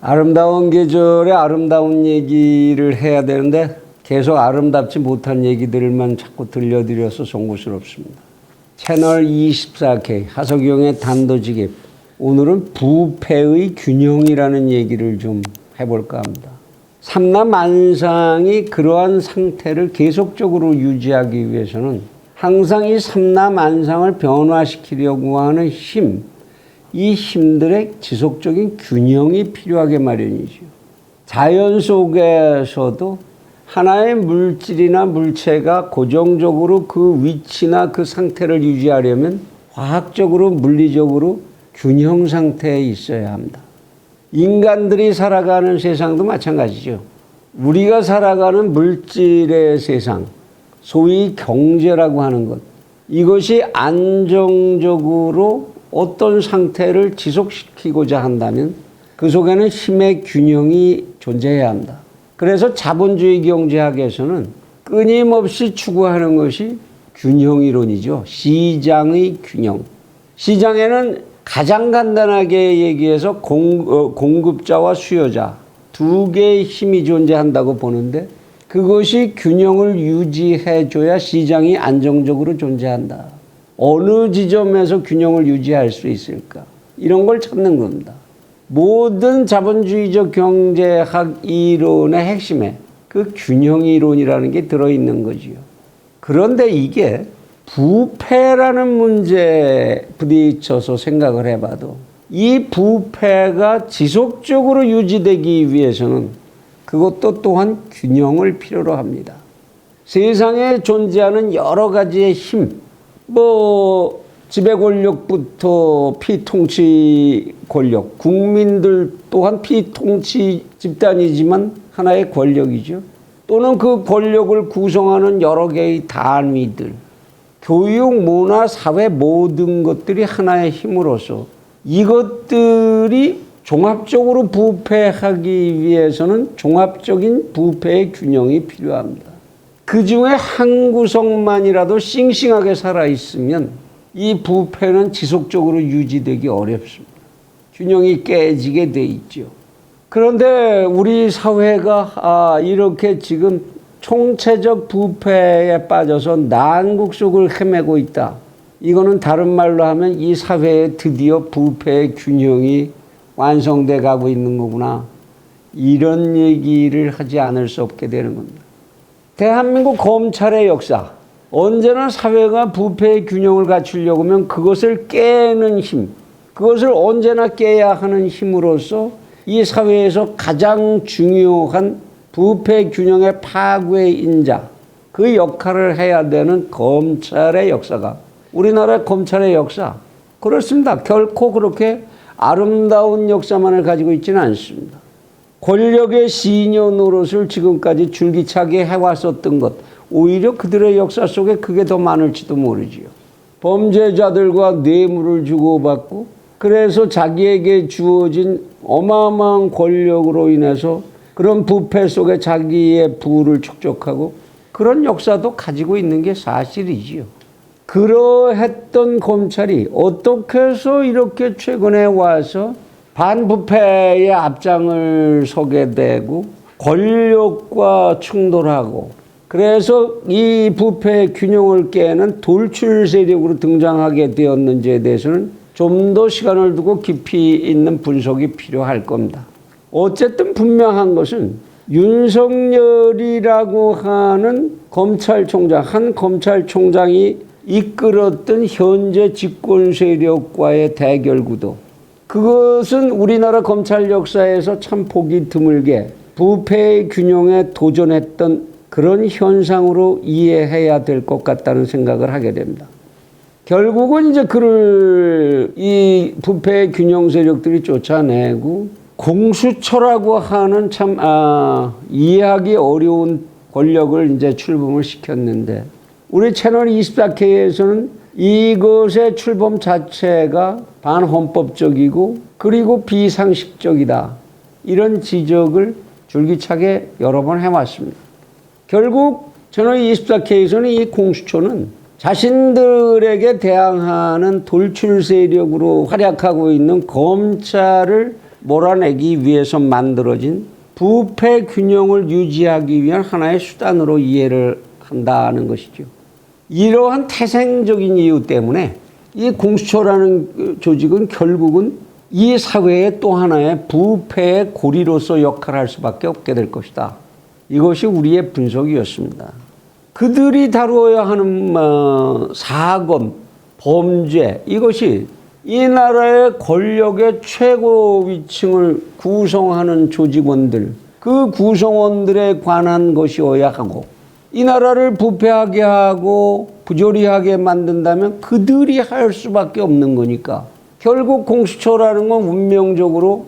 아름다운 계절에 아름다운 얘기를 해야 되는데 계속 아름답지 못한 얘기들만 자꾸 들려드려서 송구스럽습니다. 채널 24K 하석영의 단도직입. 오늘은 부패의 균형이라는 얘기를 좀 해볼까 합니다. 삼라만상이 그러한 상태를 계속적으로 유지하기 위해서는 항상 이 삼라만상을 변화시키려고 하는 힘, 이 힘들의 지속적인 균형이 필요하게 마련이죠. 자연 속에서도 하나의 물질이나 물체가 고정적으로 그 위치나 그 상태를 유지하려면 화학적으로, 물리적으로 균형 상태에 있어야 합니다. 인간들이 살아가는 세상도 마찬가지죠. 우리가 살아가는 물질의 세상, 소위 경제라고 하는 것, 이것이 안정적으로 어떤 상태를 지속시키고자 한다면 그 속에는 힘의 균형이 존재해야 합니다. 그래서 자본주의 경제학에서는 끊임없이 추구하는 것이 균형이론이죠. 시장의 균형. 시장에는 가장 간단하게 얘기해서 공급자와 수요자 두 개의 힘이 존재한다고 보는데 그것이 균형을 유지해줘야 시장이 안정적으로 존재한다. 어느 지점에서 균형을 유지할 수 있을까? 이런 걸 찾는 겁니다. 모든 자본주의적 경제학 이론의 핵심에 그 균형 이론이라는 게 들어있는 거지요. 그런데 이게 부패라는 문제에 부딪혀서 생각을 해봐도 이 부패가 지속적으로 유지되기 위해서는 그것도 또한 균형을 필요로 합니다. 세상에 존재하는 여러 가지의 힘, 지배 권력부터 피통치 권력, 국민들 또한 피통치 집단이지만 하나의 권력이죠. 또는 그 권력을 구성하는 여러 개의 단위들, 교육, 문화, 사회 모든 것들이 하나의 힘으로서 이것들이 종합적으로 부패하기 위해서는 종합적인 부패의 균형이 필요합니다. 그 중에 한 구석만이라도 싱싱하게 살아있으면 이 부패는 지속적으로 유지되기 어렵습니다. 균형이 깨지게 돼 있죠. 그런데 우리 사회가 이렇게 지금 총체적 부패에 빠져서 난국 속을 헤매고 있다. 이거는 다른 말로 하면 이 사회에 드디어 부패의 균형이 완성돼 가고 있는 거구나. 이런 얘기를 하지 않을 수 없게 되는 겁니다. 대한민국 검찰의 역사, 언제나 사회가 부패의 균형을 갖추려고 하면 그것을 깨는 힘, 그것을 언제나 깨야 하는 힘으로써 이 사회에서 가장 중요한 부패 균형의 파괴의 인자, 그 역할을 해야 되는 검찰의 역사가, 우리나라 검찰의 역사, 그렇습니다. 결코 그렇게 아름다운 역사만을 가지고 있지는 않습니다. 권력의 시녀 노릇을 지금까지 줄기차게 해왔었던 것, 오히려 그들의 역사 속에 그게 더 많을지도 모르지요. 범죄자들과 뇌물을 주고받고 그래서 자기에게 주어진 어마어마한 권력으로 인해서 그런 부패 속에 자기의 부를 축적하고 그런 역사도 가지고 있는 게 사실이지요. 그러했던 검찰이 어떻게 해서 이렇게 최근에 와서 반부패의 앞장을 서게 되고 권력과 충돌하고 그래서 이 부패의 균형을 깨는 돌출 세력으로 등장하게 되었는지에 대해서는 좀 더 시간을 두고 깊이 있는 분석이 필요할 겁니다. 어쨌든 분명한 것은 윤석열이라고 하는 검찰총장, 한 검찰총장이 이끌었던 현재 집권 세력과의 대결 구도, 그것은 우리나라 검찰 역사에서 참 보기 드물게 부패의 균형에 도전했던 그런 현상으로 이해해야 될 것 같다는 생각을 하게 됩니다. 결국은 이제 그를 이 부패의 균형 세력들이 쫓아내고 공수처라고 하는 참 이해하기 어려운 권력을 이제 출범을 시켰는데 우리 채널 24K에서는 이것의 출범 자체가 반헌법적이고 그리고 비상식적이다. 이런 지적을 줄기차게 여러 번 해왔습니다. 결국 채널 24K에서는 이 공수처는 자신들에게 대항하는 돌출 세력으로 활약하고 있는 검찰을 몰아내기 위해서 만들어진 부패 균형을 유지하기 위한 하나의 수단으로 이해를 한다는 것이죠. 이러한 태생적인 이유 때문에 이 공수처라는 조직은 결국은 이 사회의 또 하나의 부패의 고리로서 역할을 할 수밖에 없게 될 것이다. 이것이 우리의 분석이었습니다. 그들이 다루어야 하는 사건, 범죄, 이것이 이 나라의 권력의 최고 위층을 구성하는 조직원들, 그 구성원들에 관한 것이어야 하고, 이 나라를 부패하게 하고 부조리하게 만든다면 그들이 할 수밖에 없는 거니까 결국 공수처라는 건 운명적으로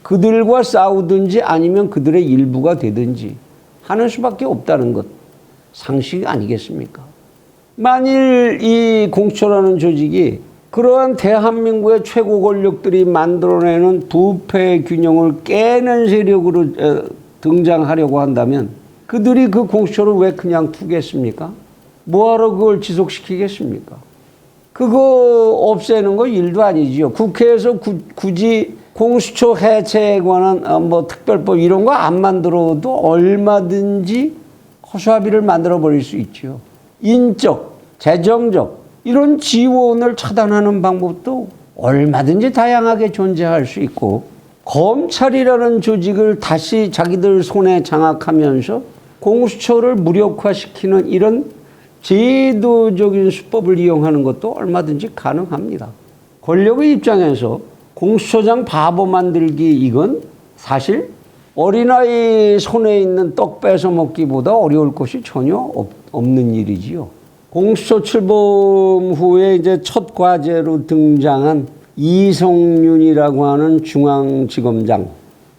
그들과 싸우든지 아니면 그들의 일부가 되든지 하는 수밖에 없다는 것, 상식 아니겠습니까? 만일 이 공수처라는 조직이 그러한 대한민국의 최고 권력들이 만들어내는 부패 균형을 깨는 세력으로 등장하려고 한다면 그들이 그 공수처를 왜 그냥 두겠습니까? 뭐하러 그걸 지속시키겠습니까? 그거 없애는 거 일도 아니지요. 국회에서 굳이 공수처 해체에 관한 특별법 이런 거 안 만들어도 얼마든지 허수아비를 만들어 버릴 수 있죠. 인적, 재정적 이런 지원을 차단하는 방법도 얼마든지 다양하게 존재할 수 있고, 검찰이라는 조직을 다시 자기들 손에 장악하면서 공수처를 무력화시키는 이런 제도적인 수법을 이용하는 것도 얼마든지 가능합니다. 권력의 입장에서 공수처장 바보 만들기, 이건 사실 어린아이 손에 있는 떡 뺏어 먹기보다 어려울 것이 전혀 없는 일이지요. 공수처 출범 후에 이제 첫 과제로 등장한 이성윤이라고 하는 중앙지검장.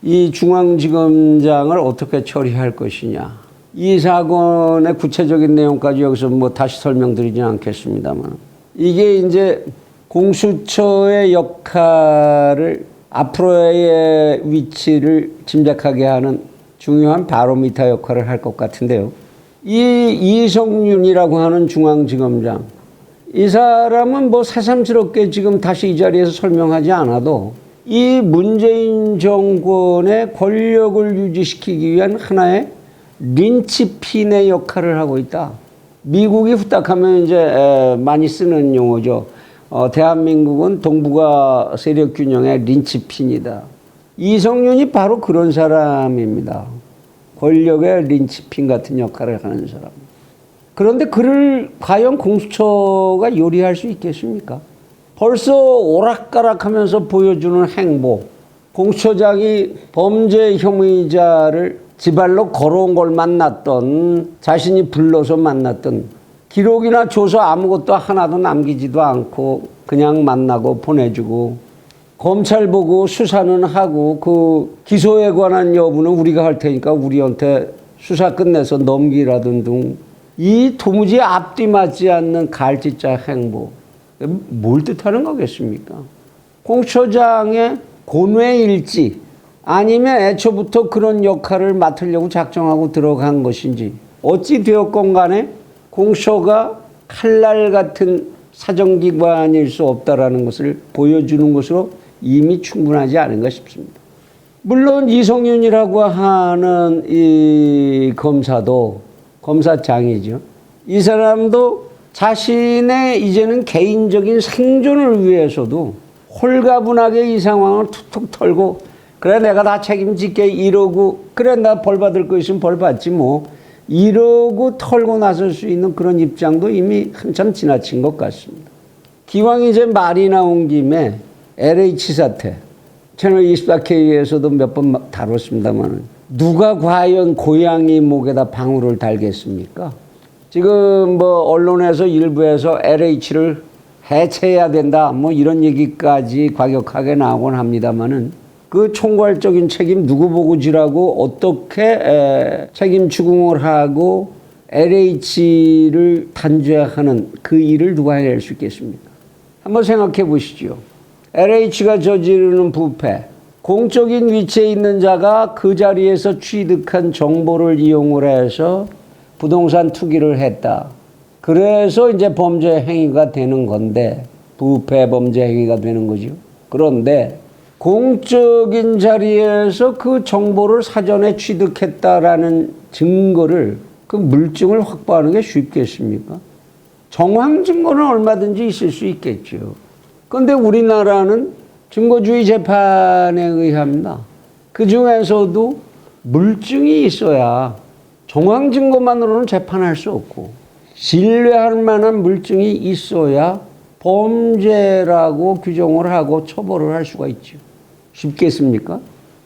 이 중앙지검장을 어떻게 처리할 것이냐. 이 사건의 구체적인 내용까지 여기서 다시 설명드리진 않겠습니다만, 이게 이제 공수처의 역할을, 앞으로의 위치를 짐작하게 하는 중요한 바로미터 역할을 할 것 같은데요. 이 이성윤이라고 하는 중앙지검장, 이 사람은 새삼스럽게 지금 다시 이 자리에서 설명하지 않아도 이 문재인 정권의 권력을 유지시키기 위한 하나의 린치핀의 역할을 하고 있다. 미국이 후딱하면 이제 많이 쓰는 용어죠. 대한민국은 동북아 세력 균형의 린치핀이다. 이성윤이 바로 그런 사람입니다. 권력의 린치핀 같은 역할을 하는 사람. 그런데 그를 과연 공수처가 요리할 수 있겠습니까? 벌써 오락가락하면서 보여주는 행보, 공수처장이 범죄 혐의자를 지발로 걸어온 걸 만났던, 자신이 불러서 만났던, 기록이나 조서 아무것도 하나도 남기지도 않고 그냥 만나고 보내주고, 검찰 보고 수사는 하고 그 기소에 관한 여부는 우리가 할 테니까 우리한테 수사 끝내서 넘기라던 등, 이 도무지 앞뒤 맞지 않는 갈짓자 행보, 뭘 뜻하는 거겠습니까? 공수처장의 고뇌일지 아니면 애초부터 그런 역할을 맡으려고 작정하고 들어간 것인지, 어찌 되었건 간에 공수처가 칼날 같은 사정기관일 수 없다라는 것을 보여주는 것으로 이미 충분하지 않은가 싶습니다. 물론 이성윤이라고 하는 이 검사도, 검사장이죠. 이 사람도 자신의 이제는 개인적인 생존을 위해서도 홀가분하게 이 상황을 툭툭 털고, 그래 내가 다 책임질게 이러고, 그래 나 벌 받을 거 있으면 벌 받지 뭐, 이러고 털고 나설 수 있는 그런 입장도 이미 한참 지나친 것 같습니다. 기왕 이제 말이 나온 김에 LH 사태, 채널 24K에서도 몇 번 다뤘습니다만, 누가 과연 고양이 목에다 방울을 달겠습니까? 지금 언론에서 일부에서 LH를 해체해야 된다 이런 얘기까지 과격하게 나오곤 합니다만은, 그 총괄적인 책임 누구 보고 지라고 어떻게 책임 추궁을 하고 LH를 단죄하는 그 일을 누가 해낼 수 있겠습니까? 한번 생각해 보시죠. LH가 저지르는 부패, 공적인 위치에 있는 자가 그 자리에서 취득한 정보를 이용을 해서 부동산 투기를 했다. 그래서 이제 범죄 행위가 되는 건데, 부패 범죄 행위가 되는 거죠. 그런데 공적인 자리에서 그 정보를 사전에 취득했다라는 증거를, 그 물증을 확보하는 게 쉽겠습니까? 정황 증거는 얼마든지 있을 수 있겠죠. 그런데 우리나라는 증거주의 재판에 의합니다. 그 중에서도 물증이 있어야, 정황 증거만으로는 재판할 수 없고 신뢰할 만한 물증이 있어야 범죄라고 규정을 하고 처벌을 할 수가 있죠. 쉽겠습니까?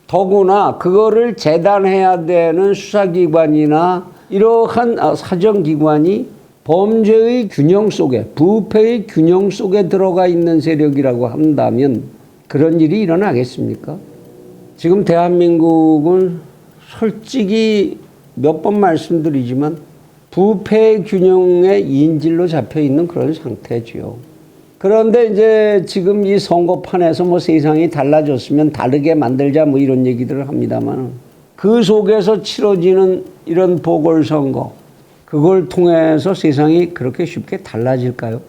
더구나 그거를 재단해야 되는 수사기관이나 이러한 사정기관이 범죄의 균형 속에, 부패의 균형 속에 들어가 있는 세력이라고 한다면 그런 일이 일어나겠습니까? 지금 대한민국은 솔직히 몇 번 말씀드리지만 부패 균형의 인질로 잡혀 있는 그런 상태죠. 그런데 이제 지금 이 선거판에서 뭐 세상이 달라졌으면 다르게 만들자 뭐 이런 얘기들을 합니다만, 그 속에서 치러지는 이런 보궐선거, 그걸 통해서 세상이 그렇게 쉽게 달라질까요?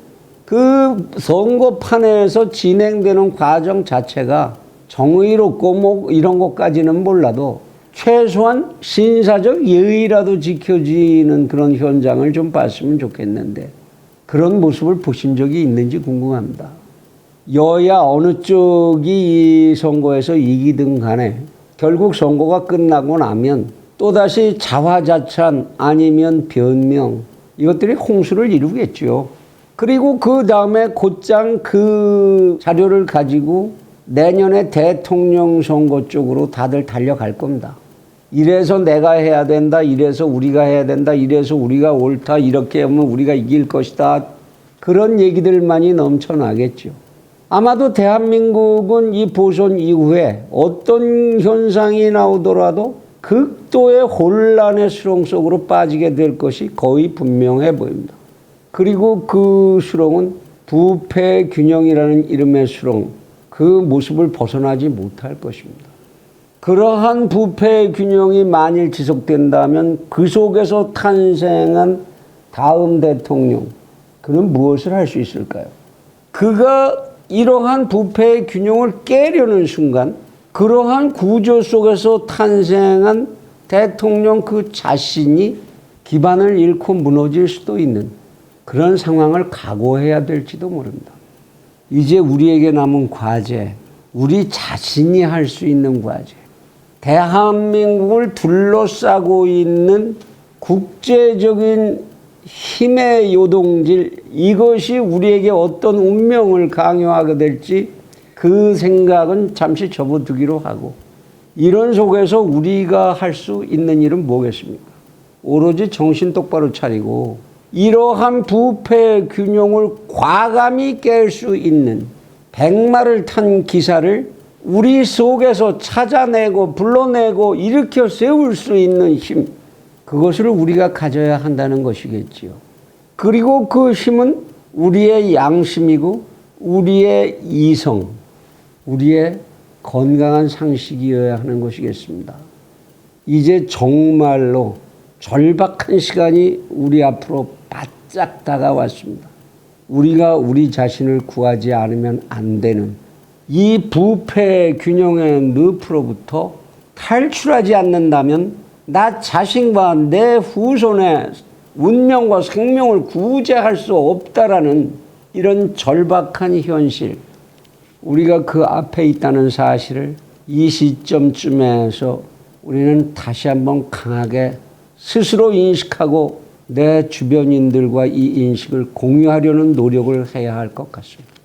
그 선거판에서 진행되는 과정 자체가 정의롭고 뭐 이런 것까지는 몰라도 최소한 신사적 예의라도 지켜지는 그런 현장을 좀 봤으면 좋겠는데, 그런 모습을 보신 적이 있는지 궁금합니다. 여야 어느 쪽이 이 선거에서 이기든 간에 결국 선거가 끝나고 나면 또다시 자화자찬 아니면 변명, 이것들이 홍수를 이루겠죠. 그리고 그 다음에 곧장 그 자료를 가지고 내년에 대통령 선거 쪽으로 다들 달려갈 겁니다. 이래서 내가 해야 된다, 이래서 우리가 해야 된다, 이래서 우리가 옳다, 이렇게 하면 우리가 이길 것이다, 그런 얘기들만이 넘쳐나겠죠. 아마도 대한민국은 이 보선 이후에 어떤 현상이 나오더라도 극도의 혼란의 수렁 속으로 빠지게 될 것이 거의 분명해 보입니다. 그리고 그 수렁은 부패 균형이라는 이름의 수렁, 그 모습을 벗어나지 못할 것입니다. 그러한 부패 균형이 만일 지속된다면 그 속에서 탄생한 다음 대통령, 그는 무엇을 할 수 있을까요? 그가 이러한 부패 균형을 깨려는 순간 그러한 구조 속에서 탄생한 대통령 그 자신이 기반을 잃고 무너질 수도 있는 그런 상황을 각오해야 될지도 모릅니다. 이제 우리에게 남은 과제, 우리 자신이 할 수 있는 과제, 대한민국을 둘러싸고 있는 국제적인 힘의 요동질, 이것이 우리에게 어떤 운명을 강요하게 될지 그 생각은 잠시 접어두기로 하고, 이런 속에서 우리가 할 수 있는 일은 뭐겠습니까? 오로지 정신 똑바로 차리고 이러한 부패 균형을 과감히 깰 수 있는 백마를 탄 기사를 우리 속에서 찾아내고 불러내고 일으켜 세울 수 있는 힘, 그것을 우리가 가져야 한다는 것이겠지요. 그리고 그 힘은 우리의 양심이고 우리의 이성, 우리의 건강한 상식이어야 하는 것이겠습니다. 이제 정말로 절박한 시간이 우리 앞으로 바짝 다가왔습니다. 우리가 우리 자신을 구하지 않으면 안 되는 이 부패 균형의 늪으로부터 탈출하지 않는다면 나 자신과 내 후손의 운명과 생명을 구제할 수 없다라는 이런 절박한 현실, 우리가 그 앞에 있다는 사실을 이 시점쯤에서 우리는 다시 한번 강하게 스스로 인식하고 내 주변인들과 이 인식을 공유하려는 노력을 해야 할 것 같습니다.